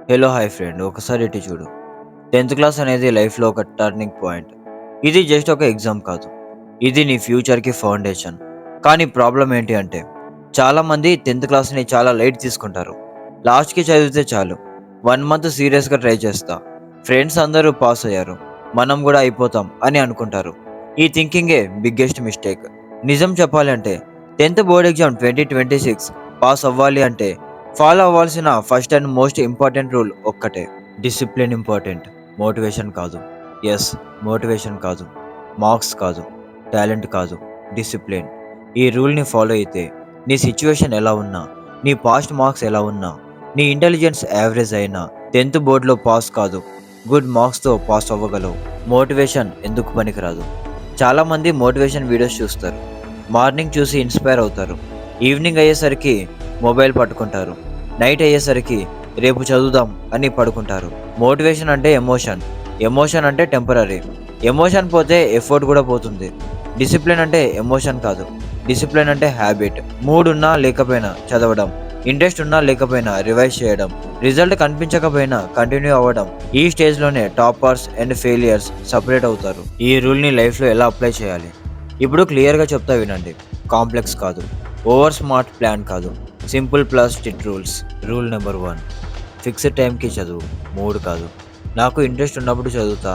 Hello hi friend, ఒకసారి ఇటు చూడు. 10th క్లాస్ అనేది లైఫ్లో ఒక టర్నింగ్ పాయింట్. ఇది జస్ట్ ఒక ఎగ్జామ్ కాదు, ఇది నీ ఫ్యూచర్కి ఫౌండేషన్. కానీ ప్రాబ్లం ఏంటి అంటే, చాలామంది 10th క్లాస్ని చాలా లైట్ తీసుకుంటారు. లాస్ట్కి చదివితే చాలు, 1 మంత్ సీరియస్గా ట్రై చేస్తా, ఫ్రెండ్స్ అందరూ పాస్ అయ్యారు, మనం కూడా అయిపోతాం అని అనుకుంటారు. ఈ థింకింగే బిగ్గెస్ట్ మిస్టేక్. నిజం చెప్పాలంటే 10th బోర్డ్ ఎగ్జామ్ 2026 పాస్ అవ్వాలి అంటే ఫాలో అవ్వాల్సిన first and most important rule ఒక్కటే. డిసిప్లిన్ ఇంపార్టెంట్, మోటివేషన్ కాదు. ఎస్, మోటివేషన్ కాదు, మార్క్స్ కాదు, టాలెంట్ కాదు, డిసిప్లిన్. ఈ రూల్ని ఫాలో అయితే నీ సిచ్యువేషన్ ఎలా ఉన్నా, నీ పాస్ట్ మార్క్స్ ఎలా ఉన్నా, నీ ఇంటెలిజెన్స్ యావరేజ్ అయినా 10th బోర్డులో పాస్ కాదు, గుడ్ మార్క్స్తో పాస్ అవ్వగలవు. మోటివేషన్ ఎందుకు పనికిరాదు? చాలామంది మోటివేషన్ వీడియోస్ చూస్తారు, మార్నింగ్ చూసి ఇన్స్పైర్ అవుతారు, ఈవినింగ్ అయ్యేసరికి మొబైల్ పట్టుకుంటారు, నైట్ అయ్యేసరికి రేపు చదువుదాం అని పడుకుంటారు. మోటివేషన్ అంటే ఎమోషన్, ఎమోషన్ అంటే టెంపరీ. ఎమోషన్ పోతే ఎఫర్ట్ కూడా పోతుంది. డిసిప్లిన్ అంటే ఎమోషన్ కాదు, డిసిప్లిన్ అంటే హ్యాబిట్. మూడ్ ఉన్నా లేకపోయినా చదవడం, ఇంట్రెస్ట్ ఉన్నా లేకపోయినా రివైజ్ చేయడం, రిజల్ట్ కనిపించకపోయినా కంటిన్యూ అవ్వడం. ఈ స్టేజ్లోనే టాపర్స్ అండ్ ఫెయిలియర్స్ సపరేట్ అవుతారు. ఈ రూల్ని లైఫ్లో ఎలా అప్లై చేయాలి ఇప్పుడు క్లియర్గా చెప్తా వినండి. కాంప్లెక్స్ కాదు, ఓవర్ స్మార్ట్ ప్లాన్ కాదు, simple plus strict rules. Rule number 1, fixed టైంకి చదువు, మూడు కాదు. నాకు ఇంట్రెస్ట్ ఉన్నప్పుడు చదువుతా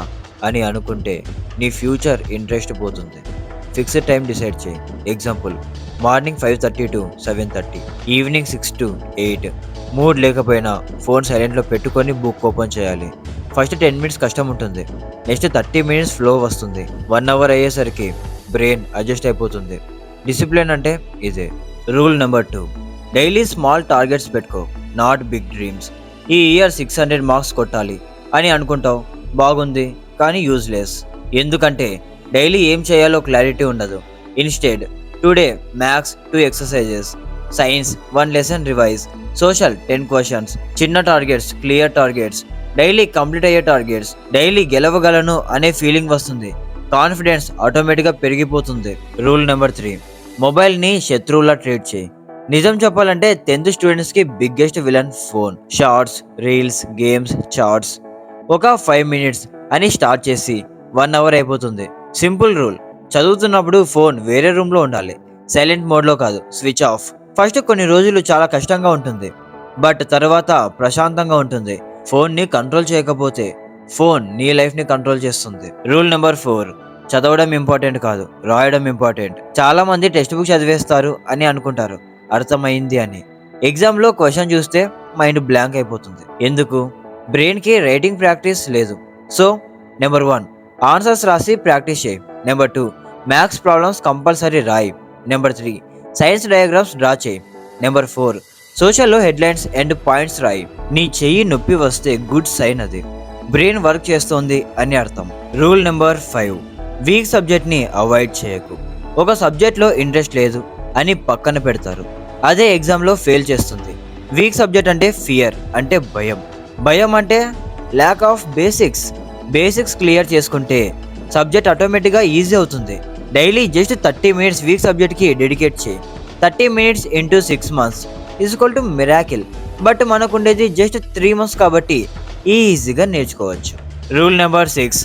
అని అనుకుంటే నీ ఫ్యూచర్ ఇంట్రెస్ట్ పోతుంది. ఫిక్స్డ్ టైం డిసైడ్ చేయి. Example, morning 5:30 to 7:30, evening 6 to 8. Mood లేకపోయినా ఫోన్ సైలెంట్లో పెట్టుకొని బుక్ ఓపెన్ చేయాలి. ఫస్ట్ 10 minutes కష్టం ఉంటుంది, నెక్స్ట్ 30 minutes ఫ్లో వస్తుంది, 1 hour అయ్యేసరికి బ్రెయిన్ అడ్జస్ట్ అయిపోతుంది. డిసిప్లిన్ అంటే ఇదే. Rule number 2, daily small targets పెట్టుకో, నాట్ బిగ్ డ్రీమ్స్. ఈ ఇయర్ 600 మార్క్స్ కొట్టాలి అని అనుకుంటావు, బాగుంది కానీ యూజ్లెస్. ఎందుకంటే డైలీ ఏం చేయాలో క్లారిటీ ఉండదు. Instead today maths 2 exercises, science 1 lesson revise, social 10 questions. చిన్న targets, clear targets, daily complete అయ్యే టార్గెట్స్. డైలీ గెలవగలను అనే ఫీలింగ్ వస్తుంది, కాన్ఫిడెన్స్ ఆటోమేటిక్గా పెరిగిపోతుంది. రూల్ నెంబర్ 3, మొబైల్ని శత్రువులా ట్రీట్ చేయి. నిజం చెప్పాలంటే 10th స్టూడెంట్స్కి biggest villain phone. Shorts, reels, games, chats. ఒక 5 minutes అని స్టార్ట్ చేసి 1 hour అయిపోతుంది. సింపుల్ రూల్, చదువుతున్నప్పుడు ఫోన్ వేరే రూమ్లో ఉండాలి, సైలెంట్ మోడ్లో కాదు, స్విచ్ ఆఫ్. ఫస్ట్ కొన్ని రోజులు చాలా కష్టంగా ఉంటుంది, బట్ తర్వాత ప్రశాంతంగా ఉంటుంది. ఫోన్ని కంట్రోల్ చేయకపోతే ఫోన్ నీ లైఫ్ని కంట్రోల్ చేస్తుంది. రూల్ నెంబర్ 4, చదవడం ఇంపార్టెంట్ కాదు, రాయడం ఇంపార్టెంట్. చాలా మంది టెక్స్ట్ బుక్ చదివేస్తారు అని అనుకుంటారు, అర్థమైంది అని. ఎగ్జామ్లో క్వశ్చన్ చూస్తే మైండ్ బ్లాంక్ అయిపోతుంది. ఎందుకు? బ్రెయిన్కి రైటింగ్ ప్రాక్టీస్ లేదు. సో నెంబర్ 1, ఆన్సర్స్ రాసి ప్రాక్టీస్ చేయి. నెంబర్ 2, మ్యాథ్స్ ప్రాబ్లమ్స్ కంపల్సరీ రాయి. నెంబర్ 3, సైన్స్ డయాగ్రామ్స్ డ్రా చేయి. నెంబర్ 4, సోషల్లో హెడ్లైన్స్ అండ్ పాయింట్స్ రాయి. నీ చెయ్యి నొప్పి వస్తే గుడ్ సైన్, అది బ్రెయిన్ వర్క్ చేస్తోంది అని అర్థం. రూల్ నెంబర్ 5, వీక్ సబ్జెక్ట్ని అవాయిడ్ చేయకు. ఒక సబ్జెక్ట్లో ఇంట్రెస్ట్ లేదు అని పక్కన పెడతారు, అదే ఎగ్జామ్లో ఫెయిల్ చేస్తుంది. వీక్ సబ్జెక్ట్ అంటే ఫియర్, అంటే భయం. భయం అంటే lack of basics. Basics clear చేసుకుంటే సబ్జెక్ట్ ఆటోమేటిక్గా ఈజీ అవుతుంది. డైలీ జస్ట్ 30 minutes వీక్ సబ్జెక్ట్కి డెడికేట్ చేయి. 30 minutes into 6 months equal to miracle. But మనకుండేది జస్ట్ 3 months కాబట్టి ఈజీగా నేర్చుకోవచ్చు. రూల్ నెంబర్ 6,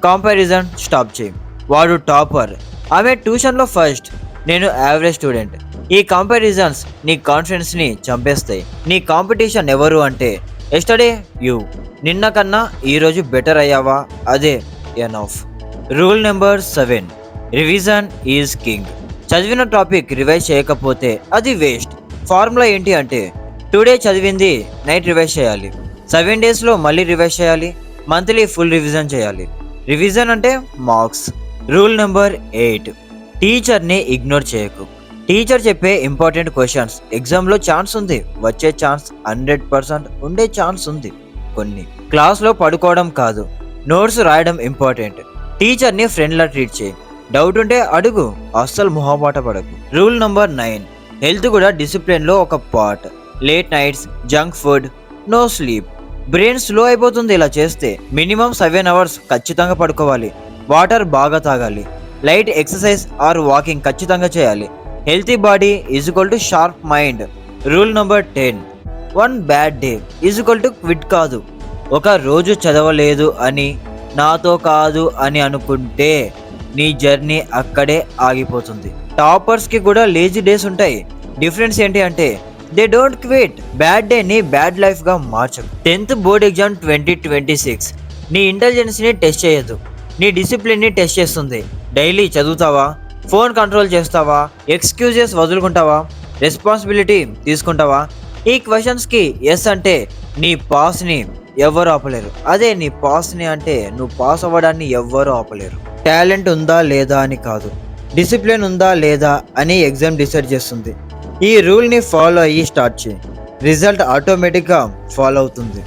కంపారిజన్ స్టాప్ చేయి. వాడు టాపర్, ఆమె ట్యూషన్లో ఫస్ట్, నేను యావరేజ్ స్టూడెంట్. ఈ కంపారిజన్స్ నీ కాన్ఫిడెన్స్ని చంపేస్తాయి. నీ కాంపిటీషన్ ఎవరు అంటే ఎస్టర్డే యూ. నిన్న కన్నా ఈరోజు బెటర్ అయ్యావా, అదే enough. Rule number 7, revision is king. చదివిన టాపిక్ రివైజ్ చేయకపోతే అది వేస్ట్. ఫార్ములా ఏంటి అంటే, టుడే చదివింది నైట్ రివైజ్ చేయాలి, 7 daysలో మళ్ళీ రివైజ్ చేయాలి, మంత్లీ ఫుల్ రివిజన్ చేయాలి. రివిజన్ అంటే మార్క్స్. రూల్ నెంబర్ 8, టీచర్ని ఇగ్నోర్ చేయకు. టీచర్ చెప్పే ఇంపార్టెంట్ క్వశ్చన్స్ ఎగ్జామ్లో ఛాన్స్ ఉంది, వచ్చే ఛాన్స్ 100% ఉండే ఛాన్స్ ఉంది. కొన్ని క్లాస్లో పడుకోవడం కాదు, నోట్స్ రాయడం ఇంపార్టెంట్. టీచర్ని ఫ్రెండ్లా ట్రీట్ చేయి, డౌట్ ఉంటే అడుగు, అస్సలు మొహమాట పడకు. రూల్ నెంబర్ 9, హెల్త్ కూడా డిసిప్లిన్లో ఒక part. Late nights, junk food, no sleep. Brain slow అయిపోతుంది ఇలా చేస్తే. మినిమం 7 hours ఖచ్చితంగా పడుకోవాలి, వాటర్ బాగా తాగాలి, లైట్ ఎక్సర్సైజ్ ఆర్ వాకింగ్ ఖచ్చితంగా చేయాలి. Healthy body is equal to sharp mind. Rule number 10, one bad day equal to quit కాదు. ఒక రోజు చదవలేదు అని, నాతో కాదు అని అనుకుంటే నీ జర్నీ అక్కడే ఆగిపోతుంది. టాపర్స్కి కూడా లేజీ డేస్ ఉంటాయి. డిఫరెన్స్ ఏంటి అంటే దే డోంట్ క్విట్. బ్యాడ్ డేని బ్యాడ్ లైఫ్గా మార్చకు. 10th బోర్డ్ ఎగ్జామ్ 2026 నీ ఇంటెలిజెన్స్ని టెస్ట్ చేయదు, నీ డిసిప్లిన్ని టెస్ట్ చేస్తుంది. డైలీ చదువుతావా, ఫోన్ కంట్రోల్ చేస్తావా, ఎక్స్క్యూజెస్ వదులుకుంటావా, రెస్పాన్సిబిలిటీ తీసుకుంటావా? ఈ క్వశ్చన్స్కి ఎస్ అంటే నీ పాస్ని ఎవ్వరు ఆపలేరు. అదే నీ పాస్ని అంటే నువ్వు పాస్ అవ్వడాన్ని ఎవ్వరు ఆపలేరు. టాలెంట్ ఉందా లేదా అని కాదు, డిసిప్లిన్ ఉందా లేదా అని ఎగ్జామ్ డిసైడ్ చేస్తుంది. ఈ రూల్ని ఫాలో అయ్యి స్టార్ట్ చేయి, రిజల్ట్ ఆటోమేటిక్గా ఫాలో అవుతుంది.